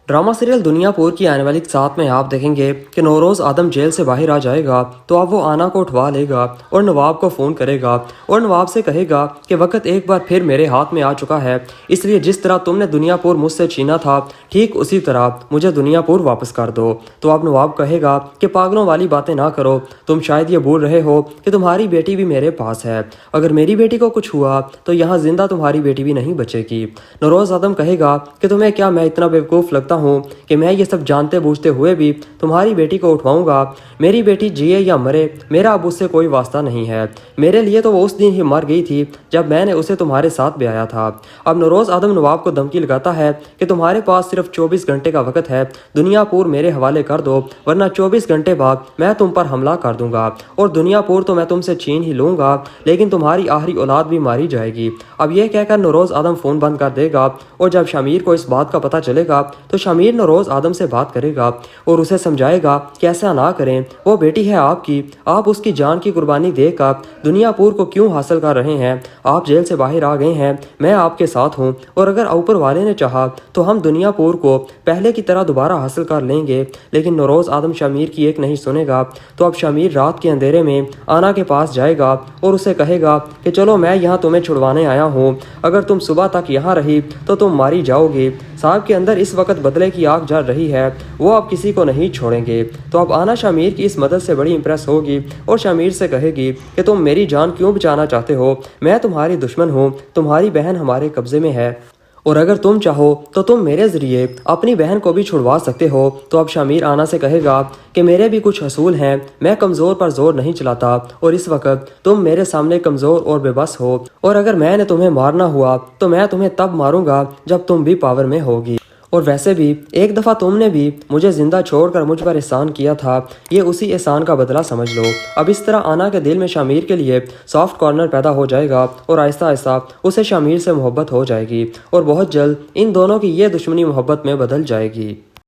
Drama serial Duniyapur की आने वाली 7 में आप देखेंगे कि नौरोज़ आदम जेल से बाहर आ जाएगा तो अब वो आना को उठवा लेगा और नवाब को फ़ोन करेगा और नवाब से कहेगा कि वक्त एक बार फिर मेरे हाथ में आ चुका है, इसलिए जिस तरह तुमने दुनियापुर मुझसे छीना था ठीक उसी तरह मुझे दुनियापुर वापस कर दो। तो अब नवाब कहेगा कि पागलों वाली बातें ना करो, तुम शायद ये भूल रहे हो कि तुम्हारी बेटी भी मेरे पास है, अगर मेरी बेटी को कुछ हुआ तो यहाँ जिंदा तुम्हारी बेटी भी नहीं बचेगी। नौरोज़ आदम कहेगा कि तुम्हें क्या मैं इतना बेवकूफ़ लगता हूँ कि मैं ये सब जानते बूझते हुए भी तुम्हारी बेटी को उठवाऊंगा। मेरी बेटी जिए या मरे मेरा अब उससे कोई वास्ता नहीं है, मेरे लिए तो वो उस दिन ही मर गई थी जब मैंने उसे तुम्हारे साथ ब्याया था। अब नौरोज़ आदम नवाब को धमकी लगाता है कि तुम्हारे पास सिर्फ 24 घंटे का वक्त है, दुनियापुर मेरे हवाले कर दो वरना 24 घंटे बाद मैं तुम पर हमला कर दूंगा और दुनियापुर तो मैं तुमसे छीन ही लूंगा, लेकिन तुम्हारी आखिरी औलाद भी मारी जाएगी। अब यह कहकर नौरोज़ आदम फ़ोन बंद कर देगा और जब शमीर को इस बात का पता चलेगा तो शमीर नौरोज़ आदम से बात करेगा और उसे समझाएगा कि ऐसा ना करें, वो बेटी है आपकी, आप उसकी जान की कुर्बानी देकर दुनियापुर को क्यों हासिल कर रहे हैं। आप जेल से बाहर आ गए हैं, मैं आपके साथ हूँ और अगर ऊपर वाले ने चाहा तो हम दुनियापुर को पहले की तरह दोबारा हासिल कर लेंगे। लेकिन नौरोज़ आदम शमीर की एक नहीं सुनेगा। तो अब शमीर रात के अंधेरे में आना के पास जाएगा और उसे कहेगा कि चलो मैं यहाँ तुम्हें छुड़वाने आया हूँ, अगर तुम सुबह तक यहाँ रही तो तुम मारी जाओगी। साहब के अंदर इस वक्त बदले की आग जल रही है, वो अब किसी को नहीं छोड़ेंगे। तो अब आना शमीर की इस मदद से बड़ी इंप्रेस होगी और शमीर से कहेगी कि तुम मेरी जान क्यों बचाना चाहते हो, मैं तुम्हारी दुश्मन हूँ, तुम्हारी बहन हमारे कब्जे में है और अगर तुम चाहो तो तुम मेरे ज़रिए अपनी बहन को भी छुड़वा सकते हो। तो अब शमीर आना से कहेगा कि मेरे भी कुछ असूल हैं, मैं कमज़ोर पर जोर नहीं चलाता और इस वक्त तुम मेरे सामने कमज़ोर और बेबस हो और अगर मैंने तुम्हें मारना हुआ तो मैं तुम्हें तब मारूंगा जब तुम भी पावर में होगी। और वैसे भी एक दफ़ा तुमने भी मुझे ज़िंदा छोड़कर मुझ पर एहसान किया था, ये उसी एहसान का बदला समझ लो। अब इस तरह आना के दिल में शमीर के लिए सॉफ्ट कॉर्नर पैदा हो जाएगा और आहिस्ता आहिस्ता उसे शमीर से मोहब्बत हो जाएगी और बहुत जल्द इन दोनों की ये दुश्मनी मोहब्बत में बदल जाएगी।